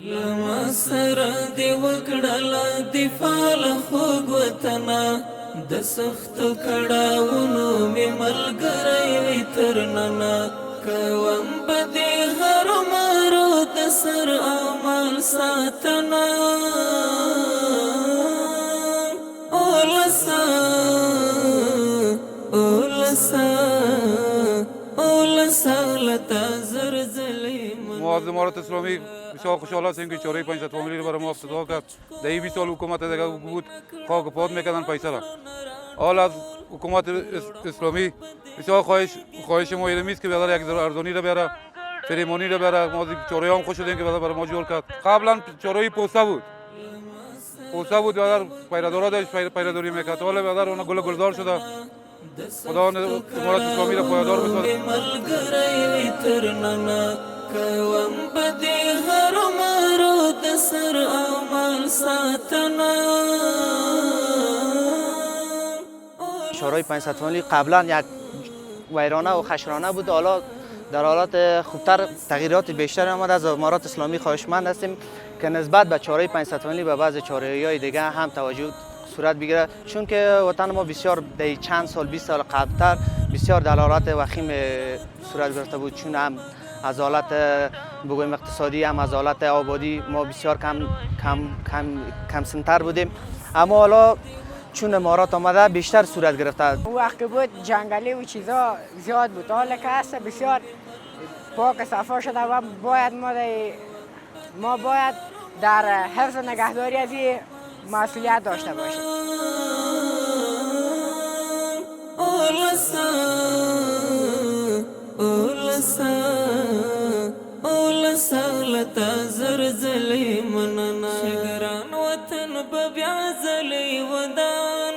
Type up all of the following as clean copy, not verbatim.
لما سره دی وکړه دفاع له خوږ وطنه د سختو کړاوونو مې ملګری وي تر ننه کوم به د هرو مرو د سر او مال ساتنه معاذ امارات اسلامی بسیار خوشحال هستیم که چاره 500 فامیلی رو برای ما افتتاح کرد. در این 20 سال حکومت دیگه بود خاک پات میکردن پیسه را. حال از حکومت اسلامی بسیار خواهش ما اینه است که بیادر یک ارزانی رو بیاره، فریمانی رو بیاره. ما چاره هم خوش شدیم که بیادر برای ما جور کرد. قبلا چاره پوسته بود بیادر پیرادارا داشت پیراداری میکرد. حالا بیادر اون گلدار شده. خدا امارات اسلامی را پایدار بسازد. کوم بدی هرو مرو د سر او مال ساتنه. شورای 500 فامیلی قبلا یک ویرانه و خشرانه بود، حالا در حالات خوبتر تغییرات بیشتر آمد. از امارات اسلامی خواهشمند هستیم که نسبت به چاره 500 فامیلی و بعض چاره‌های دیگه هم توجه صورت بگیره، چون که وطن ما بسیار در چند سال 20 سال قبلتر بسیار در حالات وخیم صورت گرفته بود، چون هم از حالت بگویم اقتصادی هم از حالت آبادی ما بسیار کم سنتر بودیم، اما حالا چون امارات آمده بیشتر صورت گرفته. اون وقت بود جنگلی و چیزا زیاد بود، حالا که هست بسیار پاک صفا شده و ما باید در حفظ و نگهداری از این مسئولیت داشته باشیم. لتا زرزلی مننا شگران وطن ببیا زلی ودان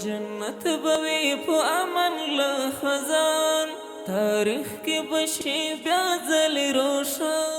جنت بوی پو امن لخزان تاریخ کی بشی بیا زلی روشان.